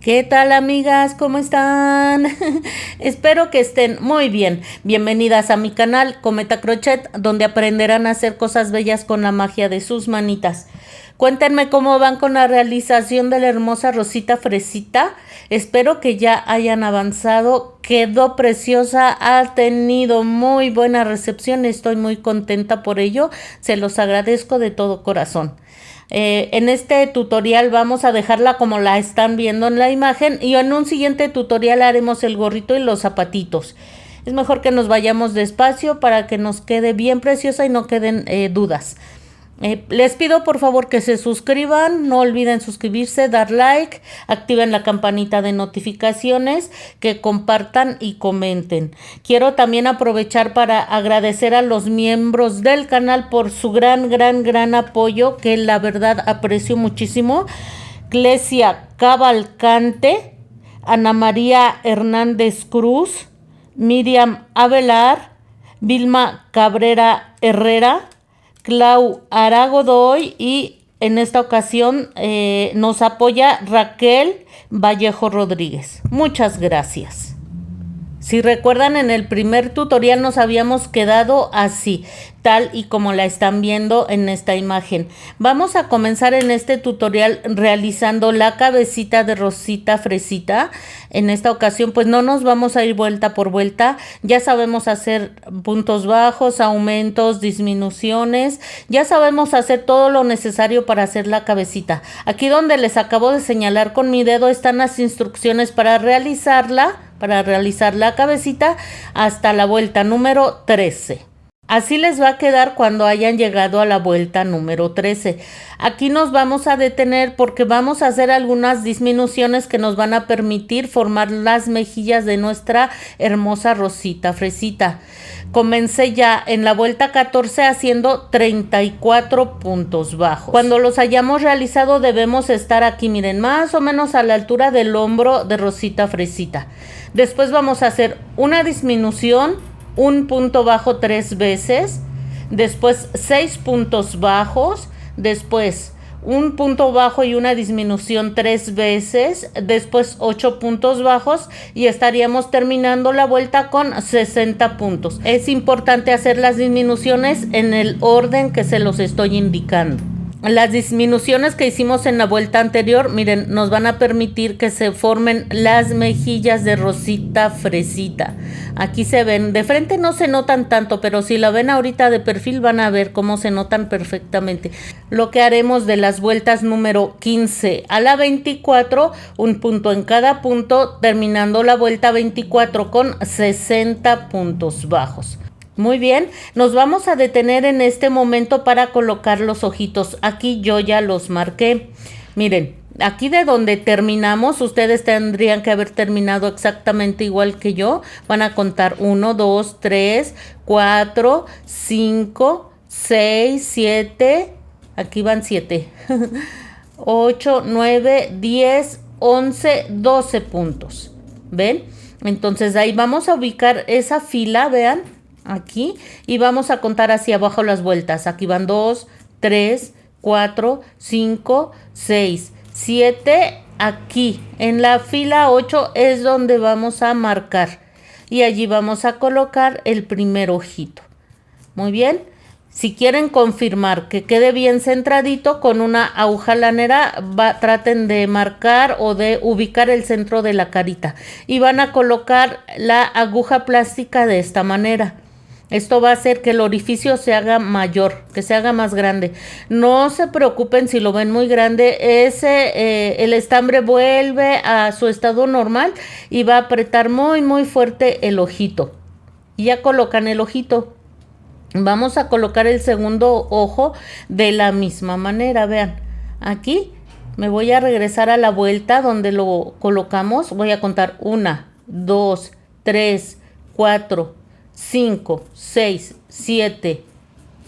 ¿Qué tal, amigas? ¿Cómo están? Espero que estén muy bien. Bienvenidas a mi canal Cometa Crochet, donde aprenderán a hacer cosas bellas con la magia de sus manitas. Cuéntenme cómo van con la realización de la hermosa rosita fresita. Espero que ya hayan avanzado. Quedó preciosa, ha tenido muy buena recepción. Estoy muy contenta por ello. Se los agradezco de todo corazón. En este tutorial vamos a dejarla como la están viendo en la imagen y en un siguiente tutorial haremos el gorrito y los zapatitos. Es mejor que nos vayamos despacio para que nos quede bien preciosa y no queden dudas. Les pido por favor que se suscriban, no olviden suscribirse, dar like, activen la campanita de notificaciones, que compartan y comenten. Quiero también aprovechar para agradecer a los miembros del canal por su gran apoyo, que la verdad aprecio muchísimo. Clesia Cavalcante, Ana María Hernández Cruz, Miriam Avelar, Vilma Cabrera Herrera, Clau Aragodoy y en esta ocasión nos apoya Raquel Vallejo Rodríguez. Muchas gracias. Si recuerdan, en el primer tutorial nos habíamos quedado así, tal y como la están viendo en esta imagen. Vamos a comenzar en este tutorial realizando la cabecita de rosita fresita. En esta ocasión pues no nos vamos a ir vuelta por vuelta. Ya sabemos hacer puntos bajos, aumentos, disminuciones. Ya sabemos hacer todo lo necesario para hacer la cabecita. Aquí donde les acabo de señalar con mi dedo están las instrucciones para realizar la cabecita hasta la vuelta número 13. Así les va a quedar cuando hayan llegado a la vuelta número 13. Aquí nos vamos a detener porque vamos a hacer algunas disminuciones que nos van a permitir formar las mejillas de nuestra hermosa rosita fresita. Comencé ya en la vuelta 14 haciendo 34 puntos bajos. Cuando los hayamos realizado debemos estar aquí, miren, más o menos a la altura del hombro de rosita fresita. Después vamos a hacer una disminución, un punto bajo 3 veces, después 6 puntos bajos, después un punto bajo y una disminución 3 veces, después 8 puntos bajos y estaríamos terminando la vuelta con 60 puntos. Es importante hacer las disminuciones en el orden que se los estoy indicando. Las disminuciones que hicimos en la vuelta anterior, miren, nos van a permitir que se formen las mejillas de rosita fresita. Aquí se ven, de frente no se notan tanto, pero si la ven ahorita de perfil van a ver cómo se notan perfectamente. Lo que haremos de las vueltas número 15 a la 24, un punto en cada punto, terminando la vuelta 24 con 60 puntos bajos. Muy bien, nos vamos a detener en este momento para colocar los ojitos. Aquí yo ya los marqué. Miren, aquí de donde terminamos, ustedes tendrían que haber terminado exactamente igual que yo. Van a contar 1, 2, 3, 4, 5, 6, 7. Aquí van 7. 8, 9, 10, 11, 12 puntos. ¿Ven? Entonces ahí vamos a ubicar esa fila, vean. Aquí y vamos a contar hacia abajo las vueltas. Aquí van 2, 3, 4, 5, 6, 7. Aquí en la fila 8 es donde vamos a marcar y allí vamos a colocar el primer ojito. Muy bien. Si quieren confirmar que quede bien centradito con una aguja lanera, traten de marcar o de ubicar el centro de la carita y van a colocar la aguja plástica de esta manera. Esto va a hacer que el orificio se haga mayor, que se haga más grande. No se preocupen si lo ven muy grande, el estambre vuelve a su estado normal y va a apretar muy fuerte el ojito. Y ya colocan el ojito. Vamos a colocar el segundo ojo de la misma manera, vean. Aquí me voy a regresar a la vuelta donde lo colocamos. Voy a contar 1, 2, 3, 4, 5, 6, 7,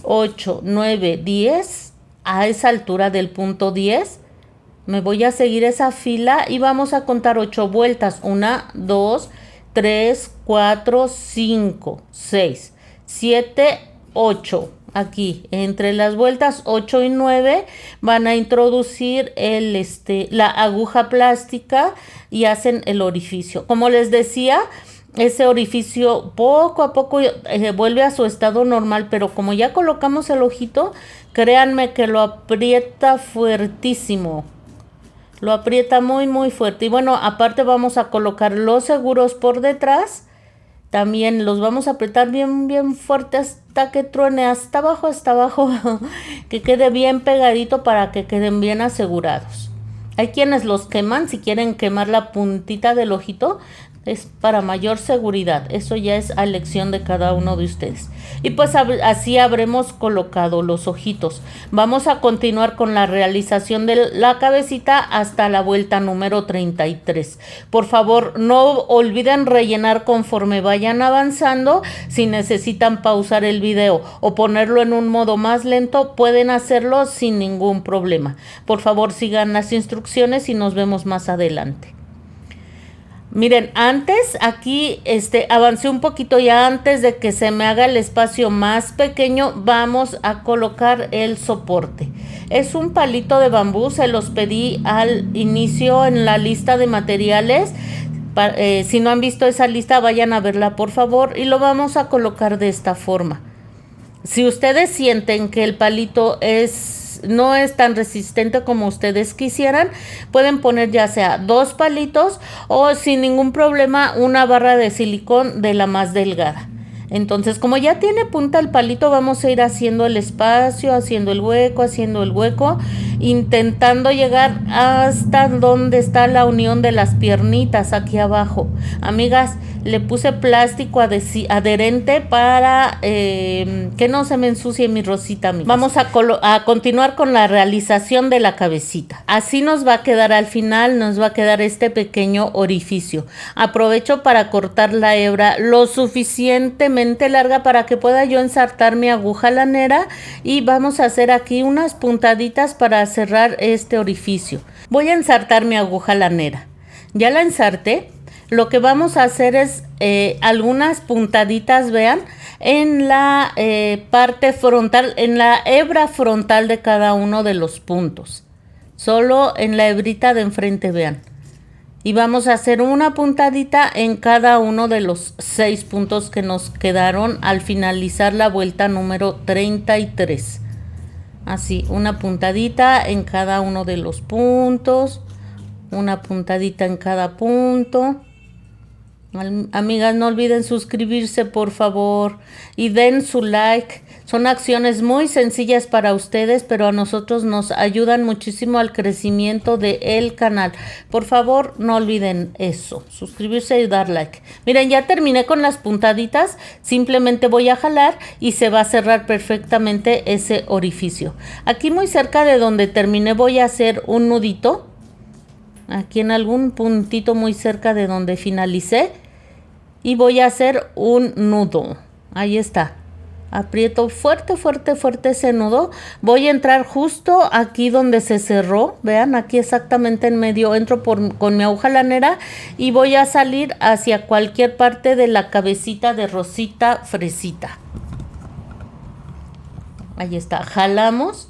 8, 9, 10. A esa altura del punto 10 me voy a seguir esa fila y vamos a contar 8 vueltas. 1, 2, 3, 4, 5, 6, 7, 8. aquí, entre las vueltas 8 y 9, van a introducir la aguja plástica y hacen el orificio. Como les decía, ese orificio poco a poco vuelve a su estado normal, pero como ya colocamos el ojito, créanme que lo aprieta fuertísimo. Lo aprieta muy muy fuerte. Y bueno, aparte vamos a colocar los seguros por detrás. También los vamos a apretar bien bien fuerte hasta que truene, hasta abajo, que quede bien pegadito para que queden bien asegurados. Hay quienes los queman, si quieren quemar la puntita del ojito, es para mayor seguridad. Eso ya es a elección de cada uno de ustedes. Y pues así habremos colocado los ojitos. Vamos a continuar con la realización de la cabecita hasta la vuelta número 33. Por favor, no olviden rellenar conforme vayan avanzando. Si necesitan pausar el video o ponerlo en un modo más lento, pueden hacerlo sin ningún problema. Por favor, sigan las instrucciones y nos vemos más adelante. Miren, antes aquí avancé un poquito, ya antes de que se me haga el espacio más pequeño, vamos a colocar el soporte. Es un palito de bambú, se los pedí al inicio en la lista de materiales. Si no han visto esa lista, vayan a verla por favor, y lo vamos a colocar de esta forma. Si ustedes sienten que el palito no es tan resistente como ustedes quisieran, pueden poner ya sea 2 palitos o sin ningún problema una barra de silicón de la más delgada. Entonces, como ya tiene punta el palito, vamos a ir haciendo el espacio, haciendo el hueco, intentando llegar hasta donde está la unión de las piernitas, aquí abajo. Amigas, le puse plástico adherente para que no se me ensucie mi rosita, amigas. Vamos a continuar con la realización de la cabecita. Así nos va a quedar al final, nos va a quedar este pequeño orificio. Aprovecho para cortar la hebra lo suficientemente larga para que pueda yo ensartar mi aguja lanera, y vamos a hacer aquí unas puntaditas para cerrar este orificio. Voy a ensartar mi aguja lanera. Ya la ensarté. Lo que vamos a hacer es algunas puntaditas, vean, en la parte frontal, en la hebra frontal de cada uno de los puntos. Solo en la hebrita de enfrente, vean. Y vamos a hacer una puntadita en cada uno de los 6 puntos que nos quedaron al finalizar la vuelta número 33. Así, una puntadita en cada uno de los puntos. Una puntadita en cada punto. Amigas, no olviden suscribirse por favor y den su like. Son acciones muy sencillas para ustedes, pero a nosotros nos ayudan muchísimo al crecimiento del canal. Por favor, no olviden eso, suscribirse y dar like. Miren, ya terminé con las puntaditas. Simplemente voy a jalar y se va a cerrar perfectamente ese orificio. Aquí muy cerca de donde terminé voy a hacer un nudito. Aquí en algún puntito muy cerca de donde finalicé. Y voy a hacer un nudo. Ahí está. Aprieto fuerte, fuerte, fuerte ese nudo. Voy a entrar justo aquí donde se cerró. Vean, aquí exactamente en medio. Entro con mi aguja lanera y voy a salir hacia cualquier parte de la cabecita de rosita fresita. Ahí está. Jalamos.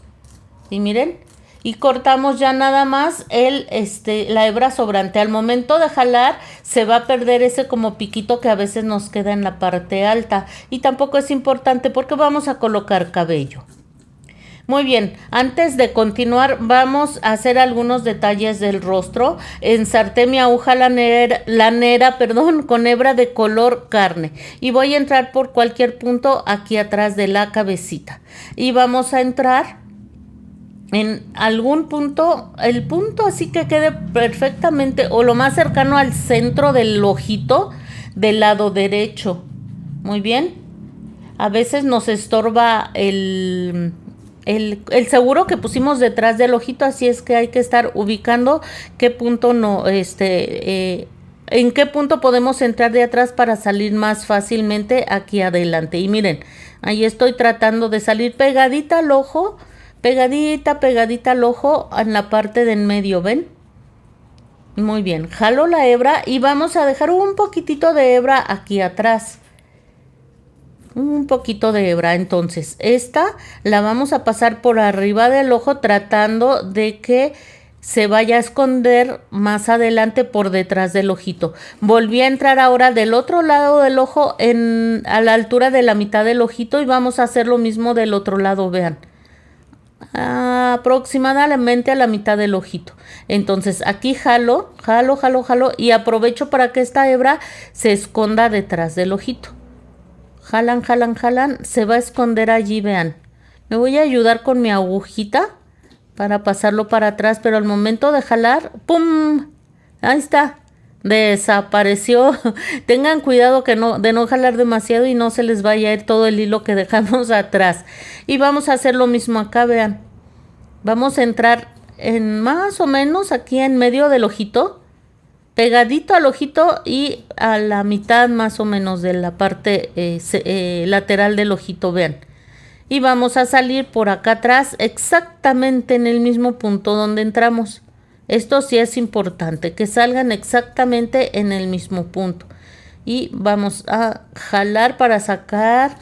Y miren. Y cortamos ya nada más la hebra sobrante. Al momento de jalar se va a perder ese como piquito que a veces nos queda en la parte alta. Y tampoco es importante porque vamos a colocar cabello. Muy bien, antes de continuar vamos a hacer algunos detalles del rostro. Ensarté mi aguja lanera, con hebra de color carne. Y voy a entrar por cualquier punto aquí atrás de la cabecita. Y vamos a entrar en algún punto, el punto así que quede perfectamente o lo más cercano al centro del ojito del lado derecho. Muy bien. A veces nos estorba el seguro que pusimos detrás del ojito, así es que hay que estar ubicando qué punto en qué punto podemos entrar de atrás para salir más fácilmente aquí adelante. Y miren, ahí estoy tratando de salir pegadita al ojo. Pegadita al ojo en la parte de en medio, ¿ven? Muy bien, jalo la hebra y vamos a dejar un poquitito de hebra aquí atrás. Un poquito de hebra. Entonces esta la vamos a pasar por arriba del ojo tratando de que se vaya a esconder más adelante por detrás del ojito. Volví a entrar ahora del otro lado del ojo a la altura de la mitad del ojito y vamos a hacer lo mismo del otro lado, vean. Aproximadamente a la mitad del ojito. Entonces aquí jalo y aprovecho para que esta hebra se esconda detrás del ojito. Jalan, se va a esconder allí, vean. Me voy a ayudar con mi agujita para pasarlo para atrás, pero al momento de jalar, ¡pum! Ahí está, desapareció. Tengan cuidado de no jalar demasiado y no se les vaya a ir todo el hilo que dejamos atrás. Y vamos a hacer lo mismo acá, vean. Vamos a entrar en más o menos aquí en medio del ojito, pegadito al ojito y a la mitad más o menos de la parte lateral del ojito, vean. Y vamos a salir por acá atrás exactamente en el mismo punto donde entramos. Esto sí es importante, que salgan exactamente en el mismo punto. Y vamos a jalar para sacar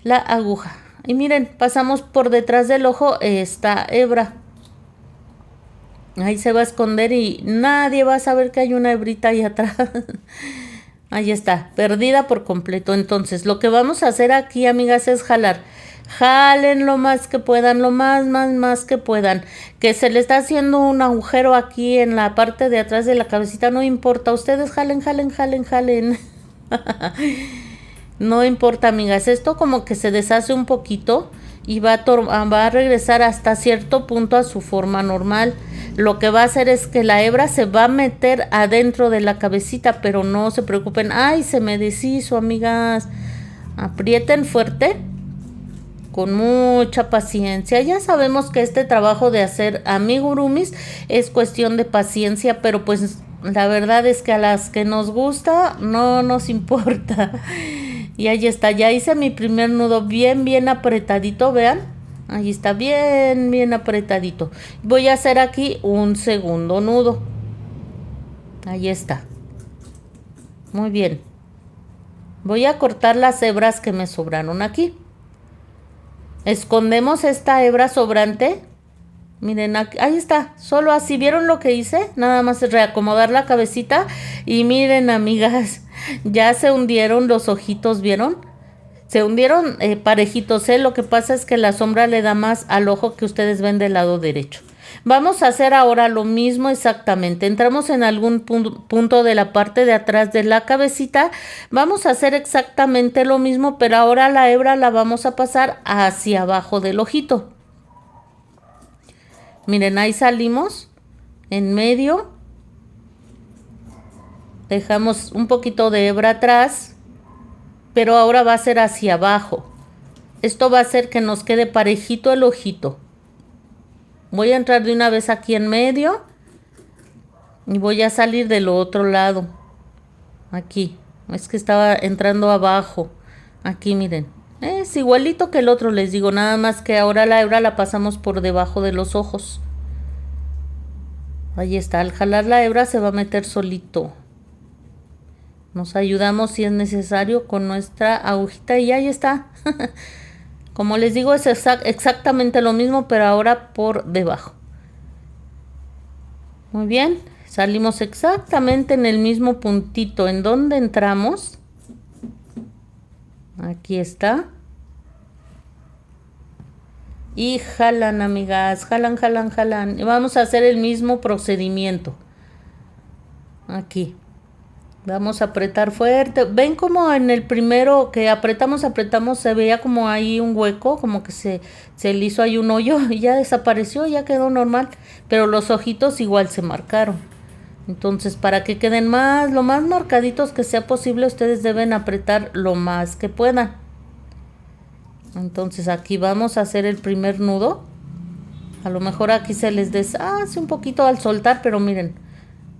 la aguja. Y miren, pasamos por detrás del ojo esta hebra. Ahí se va a esconder y nadie va a saber que hay una hebrita ahí atrás. Ahí está, perdida por completo. Entonces, lo que vamos a hacer aquí, amigas, es jalar. Jalen lo más que puedan, lo más que puedan. Que se le está haciendo un agujero aquí en la parte de atrás de la cabecita, no importa. Ustedes jalen. No importa, amigas. Esto como que se deshace un poquito y va a regresar hasta cierto punto a su forma normal. Lo que va a hacer es que la hebra se va a meter adentro de la cabecita, pero no se preocupen. ¡Ay, se me deshizo, amigas! Aprieten fuerte, con mucha paciencia. Ya sabemos que este trabajo de hacer amigurumis es cuestión de paciencia, pero pues la verdad es que a las que nos gusta no nos importa. Y ahí está, ya hice mi primer nudo bien apretadito, vean. Ahí está, bien apretadito. Voy a hacer aquí un segundo nudo. Ahí está. Muy bien. Voy a cortar las hebras que me sobraron aquí. Escondemos esta hebra sobrante. Miren, ahí está. Solo así, ¿vieron lo que hice? Nada más es reacomodar la cabecita. Y miren, amigas, ya se hundieron los ojitos, ¿vieron? Se hundieron parejitos, ¿eh? Lo que pasa es que la sombra le da más al ojo que ustedes ven del lado derecho. Vamos a hacer ahora lo mismo exactamente. Entramos en algún punto de la parte de atrás de la cabecita. Vamos a hacer exactamente lo mismo, pero ahora la hebra la vamos a pasar hacia abajo del ojito. Miren, ahí salimos en medio. Dejamos un poquito de hebra atrás, pero ahora va a ser hacia abajo. Esto va a hacer que nos quede parejito el ojito. Voy a entrar de una vez aquí en medio y voy a salir del otro lado. Aquí, es que estaba entrando abajo. Aquí, miren. Es igualito que el otro, les digo, nada más que ahora la hebra la pasamos por debajo de los ojos. Ahí está, al jalar la hebra se va a meter solito. Nos ayudamos si es necesario con nuestra agujita y ahí está. Como les digo, es exactamente lo mismo, pero ahora por debajo. Muy bien, salimos exactamente en el mismo puntito en donde entramos. Aquí está. Y jalan, amigas, jalan. Y vamos a hacer el mismo procedimiento. Aquí. Vamos a apretar fuerte. ¿Ven como en el primero que apretamos, se veía como ahí un hueco? Como que se le hizo ahí un hoyo y ya desapareció, ya quedó normal. Pero los ojitos igual se marcaron. Entonces, para que queden lo más marcaditos que sea posible, ustedes deben apretar lo más que puedan. Entonces, aquí vamos a hacer el primer nudo. A lo mejor aquí se les deshace un poquito al soltar, pero miren,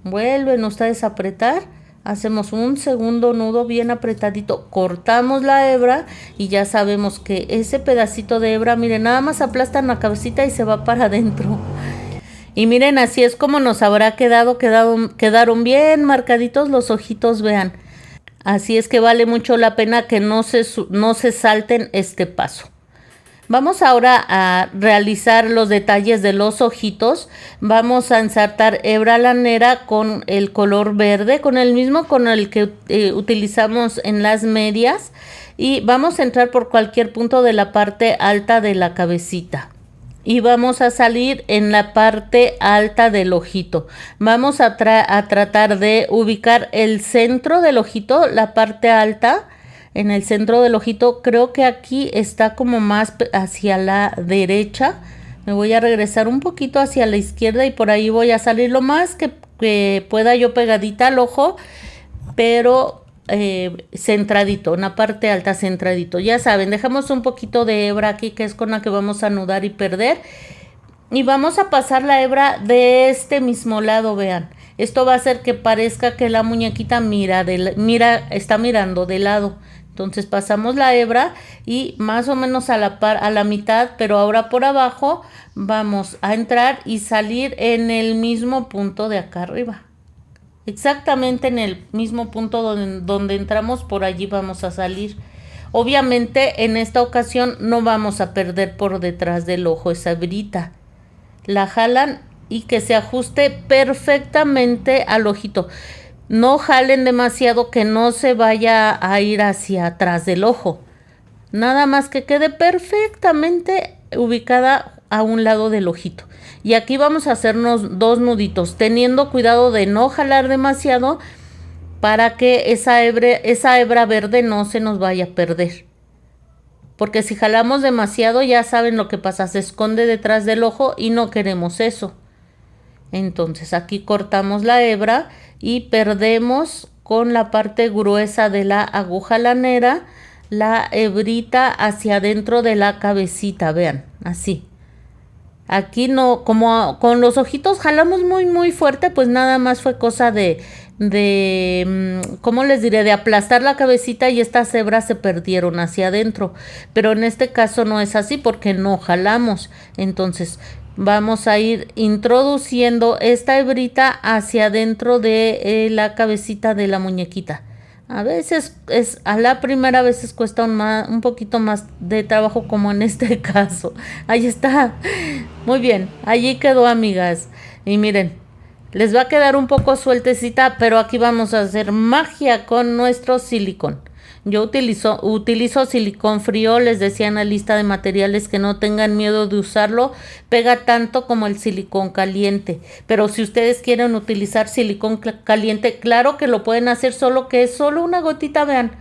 vuelven ustedes a apretar. Hacemos un segundo nudo bien apretadito, cortamos la hebra y ya sabemos que ese pedacito de hebra, miren, nada más aplastan la cabecita y se va para adentro. Y miren, así es como nos habrá quedaron bien marcaditos los ojitos, vean. Así es que vale mucho la pena que no se salten este paso. Vamos ahora a realizar los detalles de los ojitos. Vamos a ensartar hebra lanera con el color verde, con el mismo con el que utilizamos en las medias. Y vamos a entrar por cualquier punto de la parte alta de la cabecita. Y vamos a salir en la parte alta del ojito. Vamos a tratar de ubicar el centro del ojito, la parte alta. En el centro del ojito, creo que aquí está como más hacia la derecha. Me voy a regresar un poquito hacia la izquierda y por ahí voy a salir lo más que pueda yo pegadita al ojo, pero centradito, una parte alta centradito. Ya saben, dejamos un poquito de hebra aquí, que es con la que vamos a anudar y perder. Y vamos a pasar la hebra de este mismo lado, vean. Esto va a hacer que parezca que la muñequita está mirando de lado. Entonces pasamos la hebra y más o menos a la mitad, pero ahora por abajo vamos a entrar y salir en el mismo punto de acá arriba. Exactamente en el mismo punto donde entramos, por allí vamos a salir. Obviamente en esta ocasión no vamos a perder por detrás del ojo esa hebrita. La jalan y que se ajuste perfectamente al ojito. No jalen demasiado, que no se vaya a ir hacia atrás del ojo. Nada más que quede perfectamente ubicada a un lado del ojito. Y aquí vamos a hacernos 2 nuditos, teniendo cuidado de no jalar demasiado para que esa hebra verde no se nos vaya a perder. Porque si jalamos demasiado, ya saben lo que pasa, se esconde detrás del ojo y no queremos eso. Entonces aquí cortamos la hebra y perdemos con la parte gruesa de la aguja lanera la hebrita hacia adentro de la cabecita, vean, así. Aquí no, como con los ojitos jalamos muy fuerte, pues nada más fue cosa ¿cómo les diré? De aplastar la cabecita y estas hebras se perdieron hacia adentro. Pero en este caso no es así porque no jalamos. Entonces vamos a ir introduciendo esta hebrita hacia adentro de la cabecita de la muñequita. A veces a la primera vez cuesta un poquito más de trabajo, como en este caso. Ahí está. Muy bien, allí quedó, amigas. Y miren, les va a quedar un poco sueltecita, pero aquí vamos a hacer magia con nuestro silicón. Yo utilizo silicón frío, les decía en la lista de materiales que no tengan miedo de usarlo, pega tanto como el silicón caliente, pero si ustedes quieren utilizar silicón caliente, claro que lo pueden hacer, solo que es solo una gotita, vean,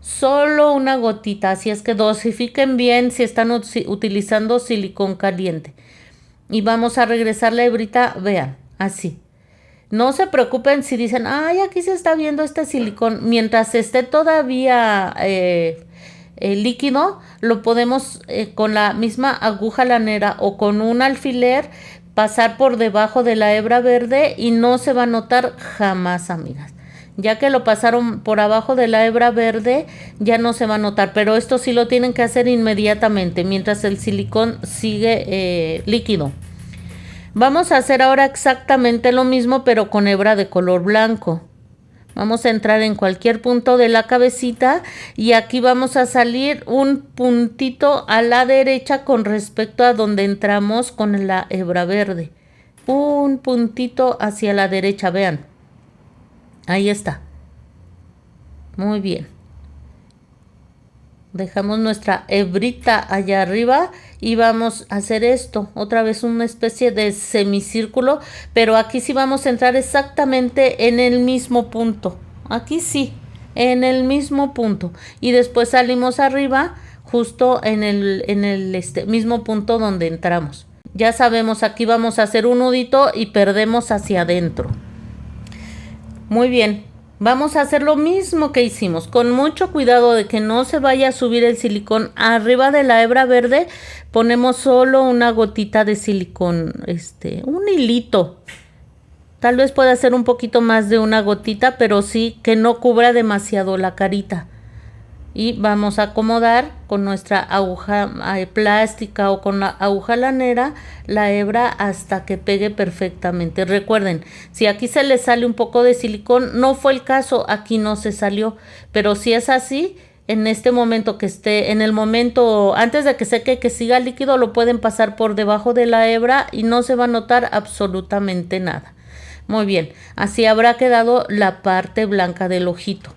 solo una gotita, así es que dosifiquen bien si están utilizando silicón caliente. Y vamos a regresar la hebrita, vean, así. No se preocupen si dicen, ay, aquí se está viendo este silicón. Mientras esté todavía líquido, lo podemos con la misma aguja lanera o con un alfiler pasar por debajo de la hebra verde y no se va a notar jamás, amigas. Ya que lo pasaron por abajo de la hebra verde, ya no se va a notar. Pero esto sí lo tienen que hacer inmediatamente, mientras el silicón sigue líquido. Vamos a hacer ahora exactamente lo mismo, pero con hebra de color blanco. Vamos a entrar en cualquier punto de la cabecita y aquí vamos a salir un puntito a la derecha con respecto a donde entramos con la hebra verde. Un puntito hacia la derecha, vean. Ahí está. Muy bien. Dejamos nuestra hebrita allá arriba y vamos a hacer esto, otra vez una especie de semicírculo, pero aquí sí vamos a entrar exactamente en el mismo punto. Aquí sí, en el mismo punto. Y después salimos arriba justo en el mismo punto donde entramos. Ya sabemos, aquí vamos a hacer un nudito y perdemos hacia adentro. Muy bien. Vamos a hacer lo mismo que hicimos, con mucho cuidado de que no se vaya a subir el silicón. Arriba de la hebra verde ponemos solo una gotita de silicón, un hilito. Tal vez pueda ser un poquito más de una gotita, pero sí que no cubra demasiado la carita. y vamos a acomodar con nuestra aguja plástica o con la aguja lanera la hebra hasta que pegue perfectamente. Recuerden, si aquí se le sale un poco de silicón, no fue el caso, aquí no se salió, pero si es así, en este momento que esté, en el momento antes de que seque, que siga líquido, lo pueden pasar por debajo de la hebra y no se va a notar absolutamente nada. Muy bien, así habrá quedado la parte blanca del ojito.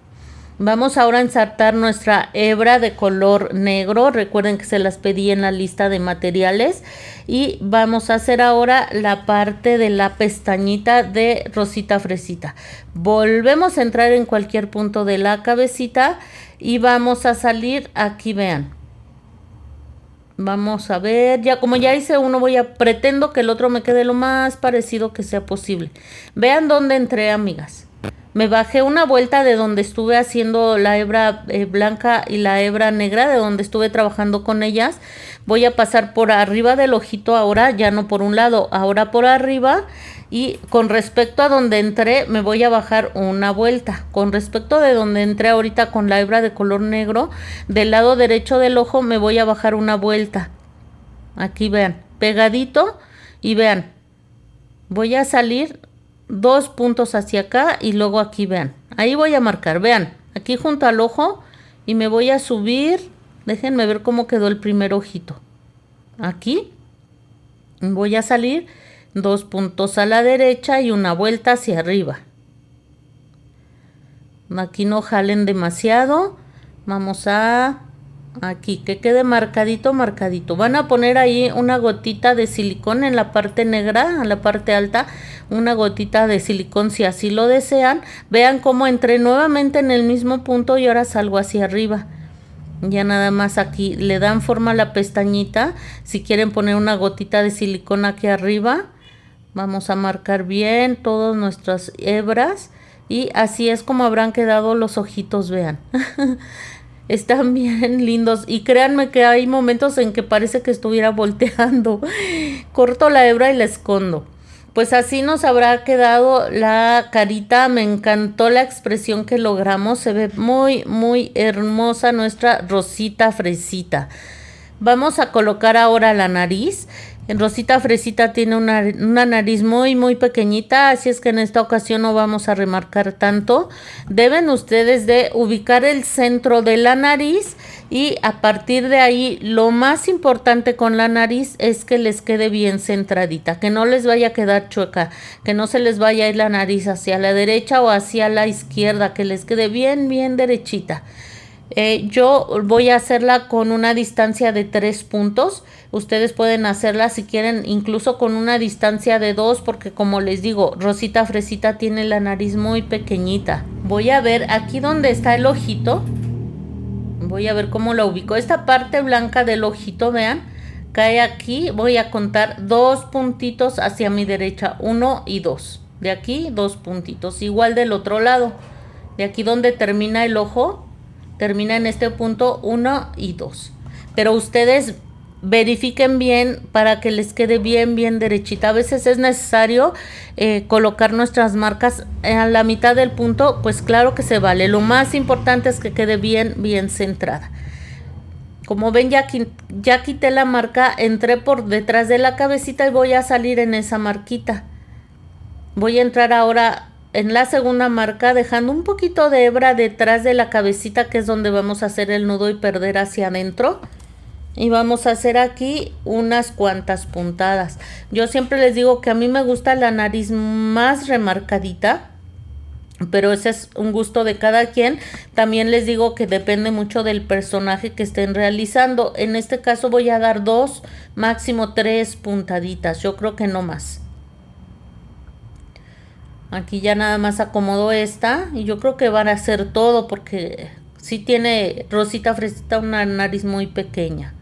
Vamos ahora a ensartar nuestra hebra de color negro. Recuerden que se las pedí en la lista de materiales. Y vamos a hacer ahora la parte de la pestañita de rosita fresita. Volvemos a entrar en cualquier punto de la cabecita y vamos a salir aquí, vean. Vamos a ver, ya como ya hice uno, pretendo que el otro me quede lo más parecido que sea posible. Vean dónde entré, amigas. Me bajé una vuelta de donde estuve haciendo la hebra blanca y la hebra negra, de donde estuve trabajando con ellas. Voy a pasar por arriba del ojito ahora, ya no por un lado, ahora por arriba. Y con respecto a donde entré, me voy a bajar una vuelta. Con respecto de donde entré ahorita con la hebra de color negro, del lado derecho del ojo me voy a bajar una vuelta. Aquí vean, pegadito y vean, voy a salir 2 puntos hacia acá y luego aquí vean, ahí voy a marcar, vean, aquí junto al ojo y me voy a subir, déjenme ver cómo quedó el primer ojito. Aquí voy a salir 2 puntos a la derecha y una vuelta hacia arriba. Aquí no jalen demasiado, vamos a aquí que quede marcadito, marcadito. Van a poner ahí una gotita de silicón en la parte negra, en la parte alta, una gotita de silicón si así lo desean. Vean cómo entré nuevamente en el mismo punto y ahora salgo hacia arriba. Ya nada más aquí le dan forma a la pestañita. Si quieren poner una gotita de silicón aquí arriba, vamos a marcar bien todas nuestras hebras y así es como habrán quedado los ojitos, vean. Están bien lindos y créanme que hay momentos en que parece que estuviera volteando. Corto la hebra y la escondo. Pues así nos habrá quedado la carita. Me encantó la expresión que logramos. Se ve muy, muy hermosa nuestra rosita fresita. Vamos a colocar ahora la nariz. En Rosita Fresita tiene una nariz muy, muy pequeñita, así es que en esta ocasión no vamos a remarcar tanto. Deben ustedes de ubicar el centro de la nariz y a partir de ahí lo más importante con la nariz es que les quede bien centradita, que no les vaya a quedar chueca, que no se les vaya a ir la nariz hacia la derecha o hacia la izquierda, que les quede bien, bien derechita. Yo voy a hacerla con una distancia de 3 puntos. Ustedes pueden hacerla si quieren incluso con una distancia de 2 porque como les digo, Rosita Fresita tiene la nariz muy pequeñita. Voy a ver aquí donde está el ojito. Voy a ver cómo la ubico. Esta parte blanca del ojito, vean, cae aquí. Voy a contar 2 puntitos hacia mi derecha, 1 y 2. De aquí 2 puntitos, igual del otro lado. De aquí donde termina el ojo, termina en este punto 1 y 2. Pero ustedes verifiquen bien para que les quede bien, bien derechita. A veces es necesario colocar nuestras marcas a la mitad del punto, pues claro que se vale. Lo más importante es que quede bien, bien centrada. Como ven, ya quité la marca, entré por detrás de la cabecita y voy a salir en esa marquita. Voy a entrar ahora en la segunda marca dejando un poquito de hebra detrás de la cabecita, que es donde vamos a hacer el nudo y perder hacia adentro. Y vamos a hacer aquí unas cuantas puntadas. Yo siempre les digo que a mí me gusta la nariz más remarcadita, pero ese es un gusto de cada quien. También les digo que depende mucho del personaje que estén realizando. En este caso voy a dar 2, máximo 3 puntaditas. Yo creo que no más. Aquí ya nada más acomodo esta y yo creo que van a hacer todo porque sí tiene Rosita Fresita una nariz muy pequeña.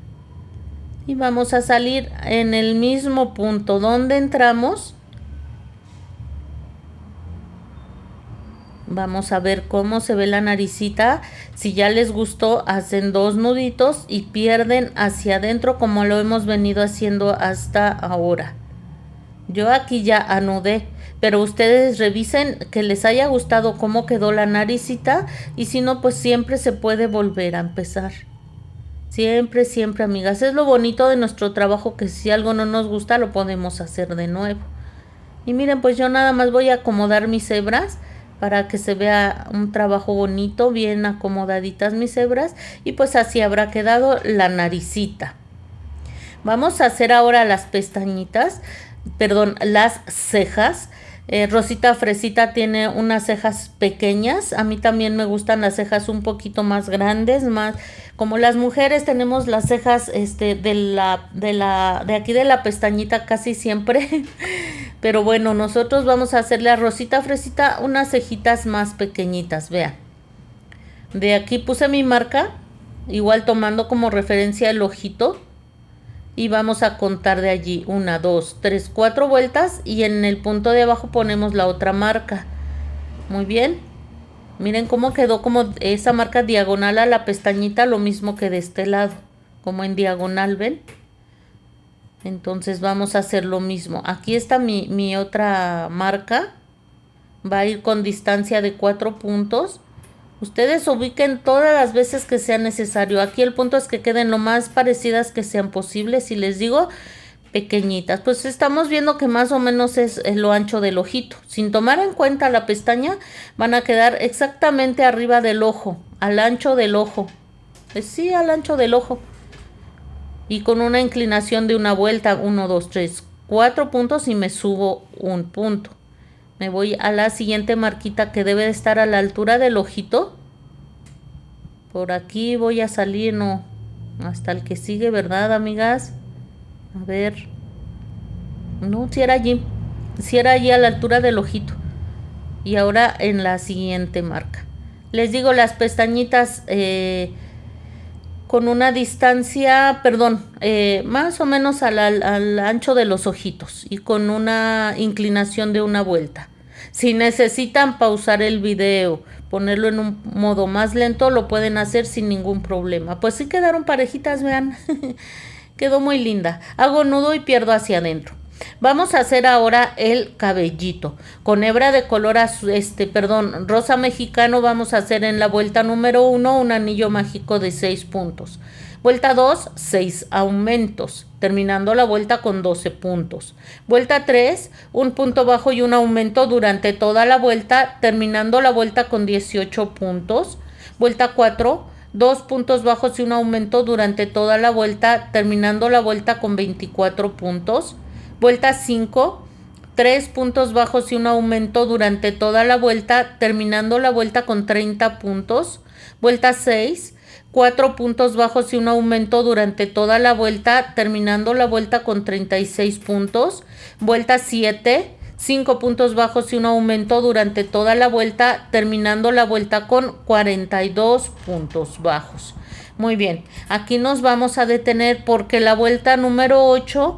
Y vamos a salir en el mismo punto donde entramos. Vamos a ver cómo se ve la naricita. Si ya les gustó, hacen 2 nuditos y pierden hacia adentro como lo hemos venido haciendo hasta ahora. Yo aquí ya anudé, pero ustedes revisen que les haya gustado cómo quedó la naricita, y si no, pues siempre se puede volver a empezar. Siempre, siempre, amigas. Es lo bonito de nuestro trabajo, que si algo no nos gusta lo podemos hacer de nuevo. Y miren, pues yo nada más voy a acomodar mis hebras para que se vea un trabajo bonito, bien acomodaditas mis hebras, y pues así habrá quedado la naricita. Vamos a hacer ahora las pestañitas, perdón, las cejas. Rosita Fresita tiene unas cejas pequeñas. A mí también me gustan las cejas un poquito más grandes, más como las mujeres tenemos las cejas de aquí de la pestañita casi siempre. Pero bueno, nosotros vamos a hacerle a Rosita Fresita unas cejitas más pequeñitas, vean. De aquí puse mi marca, igual tomando como referencia el ojito. Y vamos a contar de allí 1, 2, 3, 4 vueltas, y en el punto de abajo ponemos la otra marca. Muy bien. Miren cómo quedó como esa marca diagonal a la pestañita, lo mismo que de este lado, como en diagonal, ¿ven? Entonces vamos a hacer lo mismo. Aquí está mi otra marca. Va a ir con distancia de 4 puntos. Ustedes ubiquen todas las veces que sea necesario. Aquí el punto es que queden lo más parecidas que sean posibles. Y les digo, pequeñitas. Pues estamos viendo que más o menos es lo ancho del ojito. Sin tomar en cuenta la pestaña, van a quedar exactamente arriba del ojo, al ancho del ojo. Sí, al ancho del ojo. Y con una inclinación de una vuelta, 1, 2, 3, 4 puntos, y me subo un punto. Me voy a la siguiente marquita que debe de estar a la altura del ojito. Por aquí voy a salir, no, hasta el que sigue, ¿verdad, amigas? A ver. No, si era allí. Si era allí a la altura del ojito. Y ahora en la siguiente marca. Les digo, las pestañitas con una distancia, perdón, más o menos al ancho de los ojitos, y con una inclinación de una vuelta. Si necesitan pausar el video, ponerlo en un modo más lento, lo pueden hacer sin ningún problema. Pues sí quedaron parejitas, vean. Quedó muy linda. Hago nudo y pierdo hacia adentro. Vamos a hacer ahora el cabellito. Con hebra de color rosa mexicano vamos a hacer en la vuelta número 1 un anillo mágico de 6 puntos. Vuelta 2, 6 aumentos, terminando la vuelta con 12 puntos. Vuelta 3, un punto bajo y un aumento durante toda la vuelta, terminando la vuelta con 18 puntos. Vuelta 4, 2 puntos bajos y un aumento durante toda la vuelta, terminando la vuelta con 24 puntos. Vuelta 5, 3 puntos bajos y un aumento durante toda la vuelta, terminando la vuelta con 30 puntos. Vuelta 6, 4 puntos bajos y un aumento durante toda la vuelta, terminando la vuelta con 36 puntos. Vuelta 7, 5 puntos bajos y un aumento durante toda la vuelta, terminando la vuelta con 42 puntos bajos. Muy bien, aquí nos vamos a detener porque la vuelta número 8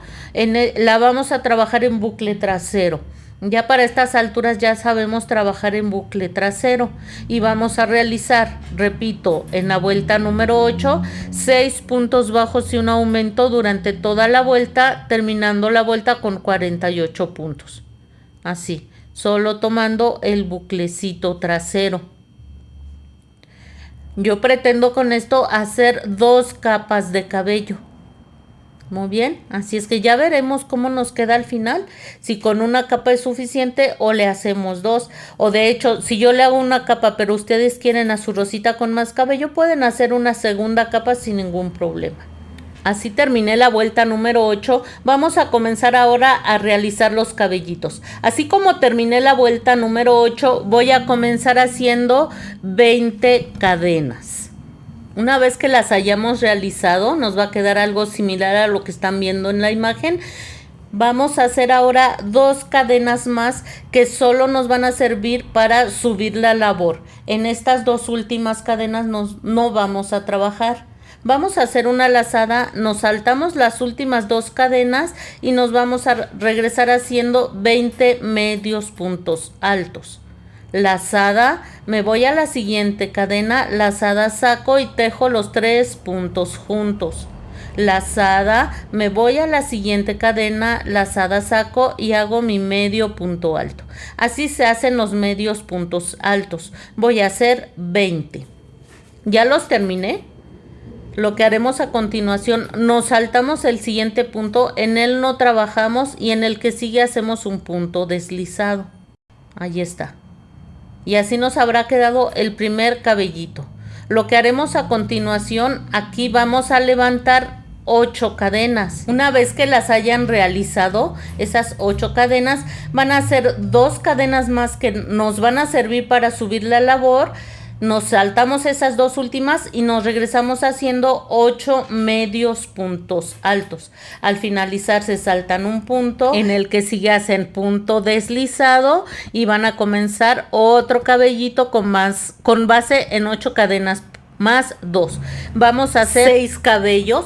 la vamos a trabajar en bucle trasero. Ya para estas alturas ya sabemos trabajar en bucle trasero, y vamos a realizar, repito, en la vuelta número 8, 6 puntos bajos y un aumento durante toda la vuelta, terminando la vuelta con 48 puntos. Así, solo tomando el buclecito trasero. Yo pretendo con esto hacer 2 capas de cabello. Muy bien, así es que ya veremos cómo nos queda al final, si con una capa es suficiente o le hacemos 2, o de hecho, si yo le hago una capa pero ustedes quieren a su Rosita con más cabello, pueden hacer una segunda capa sin ningún problema. Así terminé la vuelta número 8, vamos a comenzar ahora a realizar los cabellitos. Así como terminé la vuelta número 8, voy a comenzar haciendo 20 cadenas. Una vez que las hayamos realizado, nos va a quedar algo similar a lo que están viendo en la imagen. Vamos a hacer ahora 2 cadenas más que solo nos van a servir para subir la labor. En estas 2 últimas cadenas no vamos a trabajar. Vamos a hacer una lazada, nos saltamos las últimas 2 cadenas y nos vamos a regresar haciendo 20 medios puntos altos. Lazada, me voy a la siguiente cadena, lazada, saco y tejo los 3 puntos juntos. lazada, me voy a la siguiente cadena, lazada, saco y hago mi medio punto alto. Así se hacen los medios puntos altos. Voy a hacer 20. Ya los terminé. Lo que haremos a continuación, nos saltamos el siguiente punto, en él no trabajamos y en el que sigue hacemos un punto deslizado. Ahí está. Y así nos habrá quedado el primer cabellito. Lo que haremos a continuación, aquí vamos a levantar 8 cadenas. Una vez que las hayan realizado, esas 8 cadenas, van a ser 2 cadenas más que nos van a servir para subir la labor. Nos saltamos esas 2 últimas y nos regresamos haciendo 8 medios puntos altos. Al finalizar se saltan un punto, en el que sigue hacen punto deslizado y van a comenzar otro cabellito con base en 8 cadenas más 2. Vamos a hacer 6 cabellos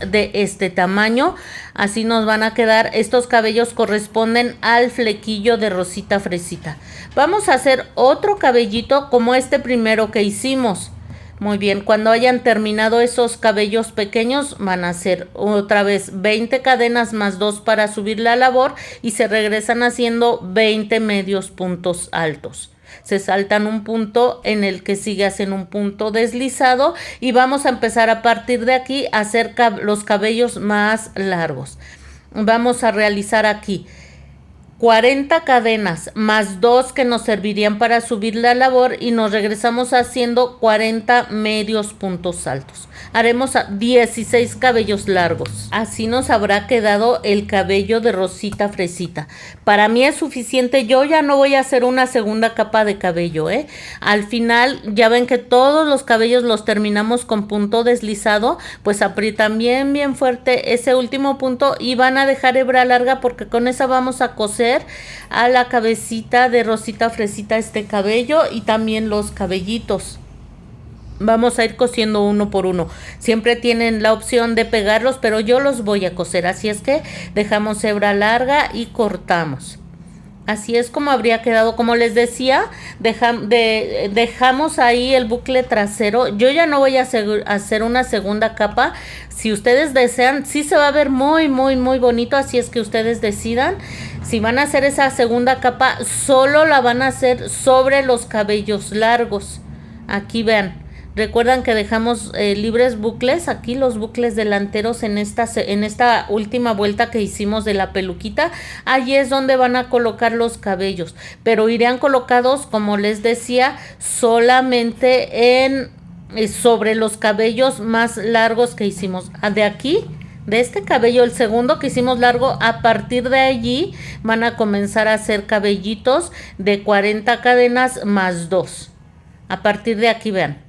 de este tamaño. Así nos van a quedar. Estos cabellos corresponden al flequillo de Rosita Fresita. Vamos a hacer otro cabellito como este primero que hicimos. Muy bien, cuando hayan terminado esos cabellos pequeños van a hacer otra vez 20 cadenas más 2 para subir la labor y se regresan haciendo 20 medios puntos altos. Se saltan un punto, en el que sigue hacen un punto deslizado y vamos a empezar a partir de aquí a hacer los cabellos más largos. Vamos a realizar aquí 40 cadenas más 2 que nos servirían para subir la labor y nos regresamos haciendo 40 medios puntos altos. Haremos 16 cabellos largos. Así nos habrá quedado el cabello de Rosita Fresita. Para mí es suficiente. Yo ya no voy a hacer una segunda capa de cabello, Al final ya ven que todos los cabellos los terminamos con punto deslizado. Pues aprietan bien fuerte ese último punto y van a dejar hebra larga porque con esa vamos a coser a la cabecita de Rosita Fresita este cabello y también los cabellitos. Vamos a ir cosiendo uno por uno. Siempre tienen la opción de pegarlos, pero yo los voy a coser. Así es que dejamos hebra larga y cortamos. Así es como habría quedado. Como les decía, dejamos ahí el bucle trasero. Yo ya no voy a hacer una segunda capa. Si ustedes desean, sí se va a ver muy bonito. Así es que ustedes decidan. Si van a hacer esa segunda capa, solo la van a hacer sobre los cabellos largos. Aquí vean. Recuerdan que dejamos libres bucles, aquí los bucles delanteros en esta última vuelta que hicimos de la peluquita. Allí es donde van a colocar los cabellos, pero irían colocados, como les decía, solamente sobre los cabellos más largos que hicimos. De aquí, de este cabello, el segundo que hicimos largo, a partir de allí van a comenzar a hacer cabellitos de 40 cadenas más 2. A partir de aquí, vean.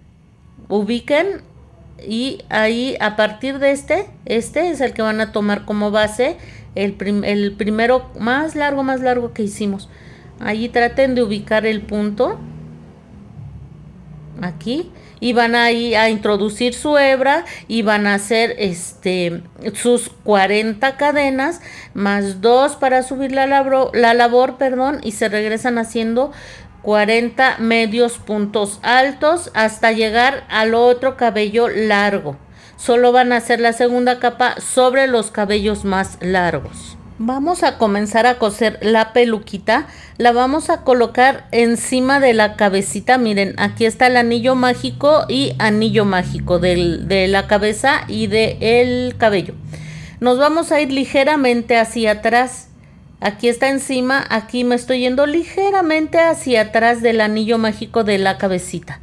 Ubiquen y ahí a partir de este es el que van a tomar como base, el primero más largo que hicimos. Ahí traten de ubicar el punto aquí y van ahí a introducir su hebra y van a hacer sus 40 cadenas más 2 para subir la labor, y se regresan haciendo 40 medios puntos altos hasta llegar al otro cabello largo. Solo van a hacer la segunda capa sobre los cabellos más largos. Vamos a comenzar a coser la peluquita. La vamos a colocar encima de la cabecita. Miren, aquí está el anillo mágico y anillo mágico de la cabeza y del cabello. Nos vamos a ir ligeramente hacia atrás. Aquí está encima, aquí me estoy yendo ligeramente hacia atrás del anillo mágico de la cabecita.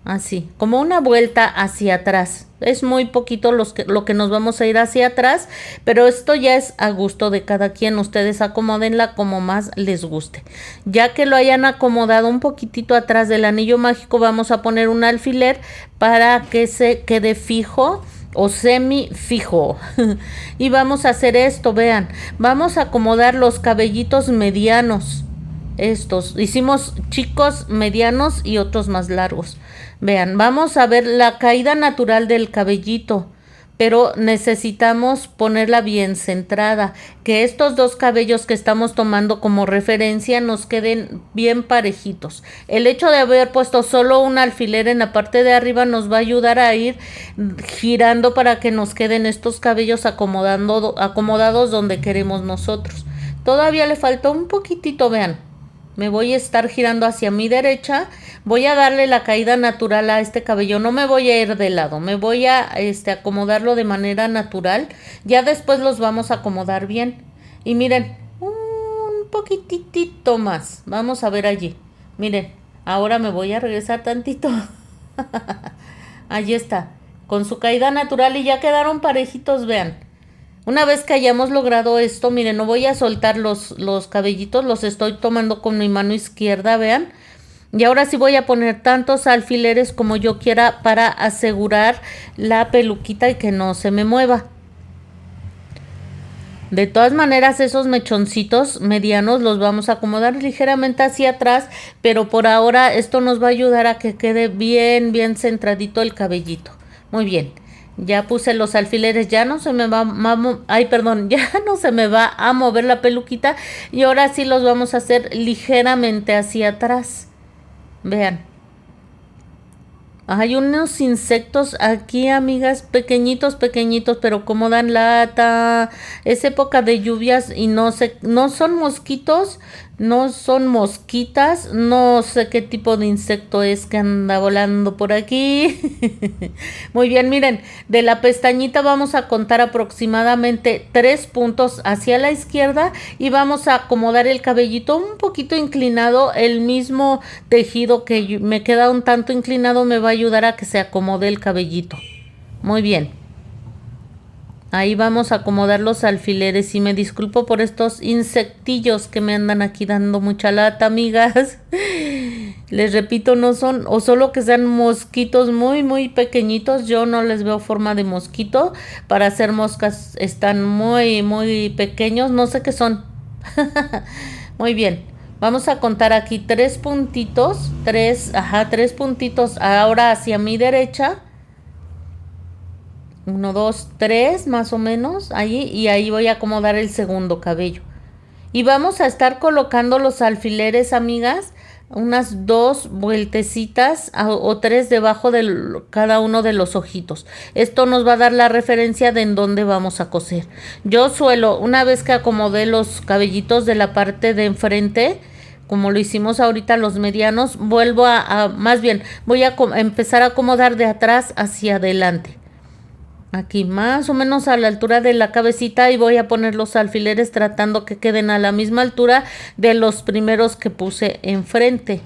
Así, como una vuelta hacia atrás. Es muy poquito lo que nos vamos a ir hacia atrás, pero esto ya es a gusto de cada quien. Ustedes acomódenla como más les guste. Ya que lo hayan acomodado un poquitito atrás del anillo mágico, vamos a poner un alfiler para que se quede fijo o semi fijo. Y vamos a hacer esto, vean, vamos a acomodar los cabellitos medianos. Estos hicimos chicos, medianos y otros más largos. Vean, vamos a ver la caída natural del cabellito. pero necesitamos ponerla bien centrada, que estos dos cabellos que estamos tomando como referencia nos queden bien parejitos. El hecho de haber puesto solo un alfiler en la parte de arriba nos va a ayudar a ir girando para que nos queden estos cabellos acomodados donde queremos nosotros. Todavía le falta un poquitito, vean. Me voy a estar girando hacia mi derecha. Voy a darle la caída natural a este cabello. No me voy a ir de lado. Me voy a acomodarlo de manera natural. Ya después los vamos a acomodar bien. Y miren, un poquitito más. Vamos a ver allí. Miren, ahora me voy a regresar tantito. Allí está. Con su caída natural y ya quedaron parejitos, vean. Una vez que hayamos logrado esto, miren, no voy a soltar los cabellitos, los estoy tomando con mi mano izquierda, vean. Y ahora sí voy a poner tantos alfileres como yo quiera para asegurar la peluquita y que no se me mueva. De todas maneras, esos mechoncitos medianos los vamos a acomodar ligeramente hacia atrás, pero por ahora esto nos va a ayudar a que quede bien centradito el cabellito. Muy bien. Ya puse los alfileres, ya no se me va ya no se me va a mover la peluquita y ahora sí los vamos a hacer ligeramente hacia atrás. Vean. Hay unos insectos aquí, amigas, pequeñitos, pero como dan lata. Es época de lluvias y no son mosquitos, no son mosquitas, no sé qué tipo de insecto es que anda volando por aquí. Muy bien, miren, de la pestañita vamos a contar aproximadamente 3 puntos hacia la izquierda y vamos a acomodar el cabellito un poquito inclinado. El mismo tejido que me queda un tanto inclinado me va a ayudar a que se acomode el cabellito. Muy bien. Ahí vamos a acomodar los alfileres y me disculpo por estos insectillos que me andan aquí dando mucha lata, amigas. Les repito, no son, o solo que sean mosquitos muy pequeñitos. Yo no les veo forma de mosquito. Para hacer moscas están muy pequeños. No sé qué son. Muy bien. Vamos a contar aquí 3 puntitos. 3 puntitos ahora hacia mi derecha. 1, 2, 3 más o menos ahí, y ahí voy a acomodar el segundo cabello y vamos a estar colocando los alfileres, amigas, unas 2 vueltecitas o 3 debajo de cada uno de los ojitos. Esto nos va a dar la referencia de en dónde vamos a coser. Yo suelo, una vez que acomodé los cabellitos de la parte de enfrente, como lo hicimos ahorita los medianos, vuelvo voy a empezar a acomodar de atrás hacia adelante. Aquí más o menos a la altura de la cabecita y voy a poner los alfileres tratando que queden a la misma altura de los primeros que puse enfrente.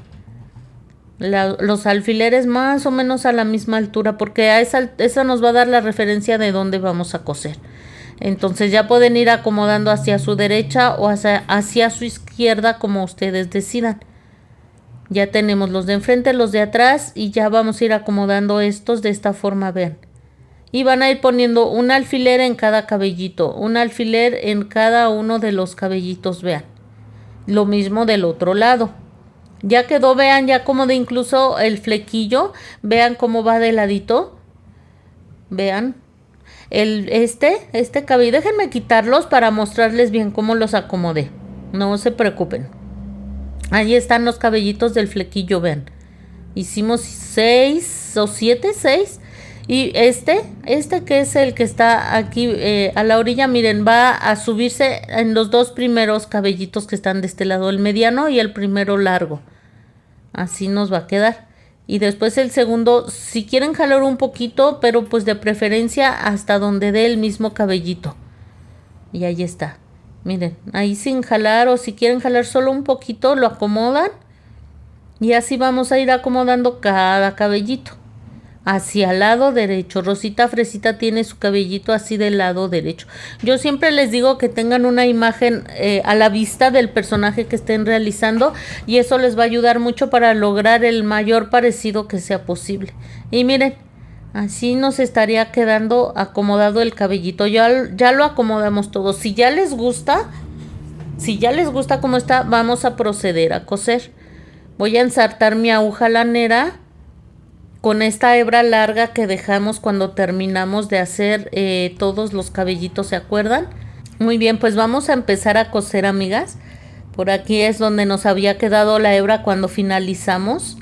Los alfileres más o menos a la misma altura porque esa nos va a dar la referencia de dónde vamos a coser. Entonces ya pueden ir acomodando hacia su derecha o hacia su izquierda como ustedes decidan. Ya tenemos los de enfrente, los de atrás y ya vamos a ir acomodando estos de esta forma, vean. Y van a ir poniendo un alfiler en cada cabellito, un alfiler en cada uno de los cabellitos, vean. Lo mismo del otro lado. Ya quedó, vean, ya como de incluso el flequillo, vean cómo va de ladito. Vean. Este cabello, déjenme quitarlos para mostrarles bien cómo los acomodé. No se preocupen. Ahí están los cabellitos del flequillo, vean. Hicimos 6 o 7, 6. Y este que es el que está aquí a la orilla, miren, va a subirse en los 2 primeros cabellitos que están de este lado, el mediano y el primero largo. Así nos va a quedar. Y después el segundo, si quieren jalar un poquito, pero pues de preferencia hasta donde dé el mismo cabellito. Y ahí está. Miren, ahí sin jalar, o si quieren jalar solo un poquito, lo acomodan. Y así vamos a ir acomodando cada cabellito. Hacia el lado derecho. Rosita Fresita tiene su cabellito así del lado derecho. Yo siempre les digo que tengan una imagen a la vista del personaje que estén realizando y eso les va a ayudar mucho para lograr el mayor parecido que sea posible. Y miren, así nos estaría quedando acomodado el cabellito. Ya lo acomodamos todo. Si ya les gusta cómo está, vamos a proceder a coser. Voy a ensartar mi aguja lanera con esta hebra larga que dejamos cuando terminamos de hacer todos los cabellitos, ¿se acuerdan? Muy bien, pues vamos a empezar a coser, amigas. Por aquí es donde nos había quedado la hebra cuando finalizamos.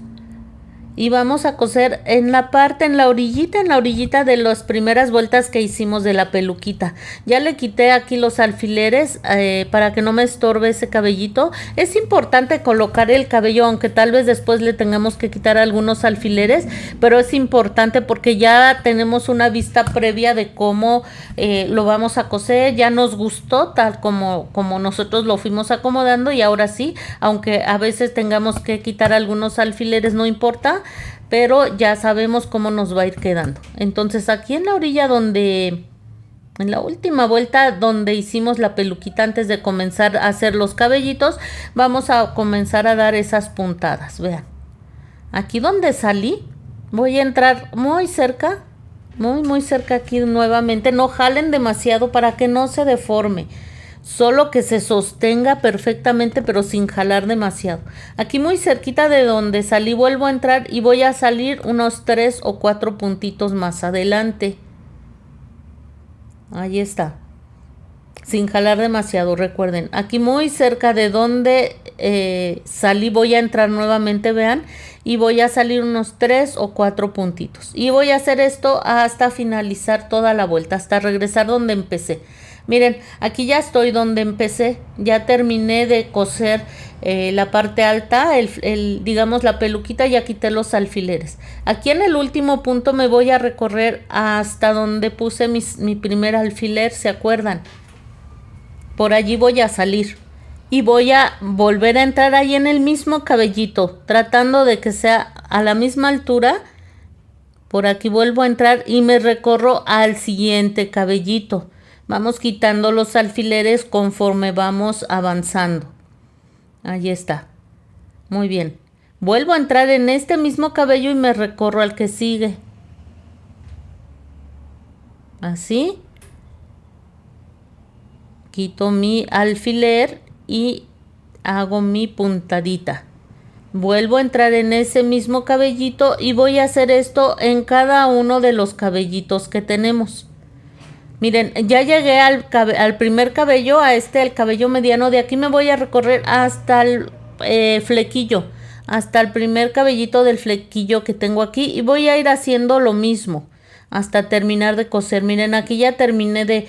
Y vamos a coser en la parte, en la orillita de las primeras vueltas que hicimos de la peluquita. Ya le quité aquí los alfileres para que no me estorbe ese cabellito. Es importante colocar el cabello, aunque tal vez después le tengamos que quitar algunos alfileres, pero es importante porque ya tenemos una vista previa de cómo lo vamos a coser. Ya nos gustó tal como nosotros lo fuimos acomodando, y ahora sí, aunque a veces tengamos que quitar algunos alfileres, no importa, pero ya sabemos cómo nos va a ir quedando. Entonces aquí en la orilla en la última vuelta donde hicimos la peluquita antes de comenzar a hacer los cabellitos, vamos a comenzar a dar esas puntadas. Vean, aquí donde salí, voy a entrar muy cerca, muy cerca aquí nuevamente. No jalen demasiado para que no se deforme. Solo que se sostenga perfectamente, pero sin jalar demasiado. Aquí muy cerquita de donde salí vuelvo a entrar y voy a salir unos 3 o 4 puntitos más adelante. Ahí está. Sin jalar demasiado, recuerden. Aquí muy cerca de donde salí voy a entrar nuevamente, vean. Y voy a salir unos 3 o 4 puntitos. Y voy a hacer esto hasta finalizar toda la vuelta, hasta regresar donde empecé. Miren, aquí ya estoy donde empecé, ya terminé de coser la parte alta, digamos la peluquita, ya quité los alfileres. Aquí en el último punto me voy a recorrer hasta donde puse mi primer alfiler, ¿se acuerdan? Por allí voy a salir y voy a volver a entrar ahí en el mismo cabellito, tratando de que sea a la misma altura. Por aquí vuelvo a entrar y me recorro al siguiente cabellito. Vamos quitando los alfileres conforme vamos avanzando. Ahí está. Muy bien. Vuelvo a entrar en este mismo cabello y me recorro al que sigue. Así. Quito mi alfiler y hago mi puntadita. Vuelvo a entrar en ese mismo cabellito y voy a hacer esto en cada uno de los cabellitos que tenemos. Miren, ya llegué al primer cabello, el cabello mediano. De aquí me voy a recorrer hasta el flequillo, hasta el primer cabellito del flequillo que tengo aquí, y voy a ir haciendo lo mismo hasta terminar de coser. Miren, aquí ya terminé de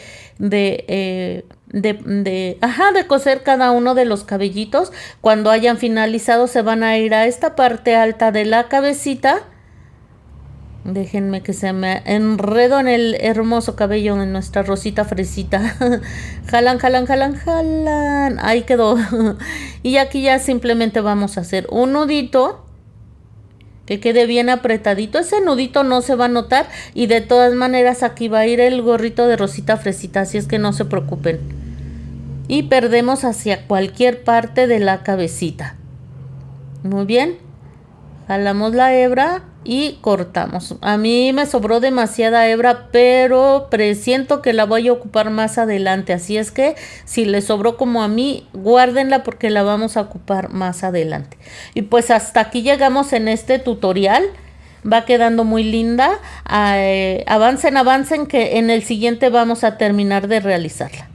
coser cada uno de los cabellitos. Cuando hayan finalizado se van a ir a esta parte alta de la cabecita. Déjenme que se me enredo en el hermoso cabello de nuestra Rosita Fresita. Jalan. Ahí quedó. Y aquí ya simplemente vamos a hacer un nudito que quede bien apretadito. Ese nudito no se va a notar, y de todas maneras aquí va a ir el gorrito de Rosita Fresita, así es que no se preocupen. Y perdemos hacia cualquier parte de la cabecita. Muy bien. Jalamos la hebra y cortamos. A mí me sobró demasiada hebra, pero presiento que la voy a ocupar más adelante. Así es que si les sobró como a mí, guárdenla porque la vamos a ocupar más adelante. Y pues hasta aquí llegamos en este tutorial. Va quedando muy linda. Avancen, que en el siguiente vamos a terminar de realizarla.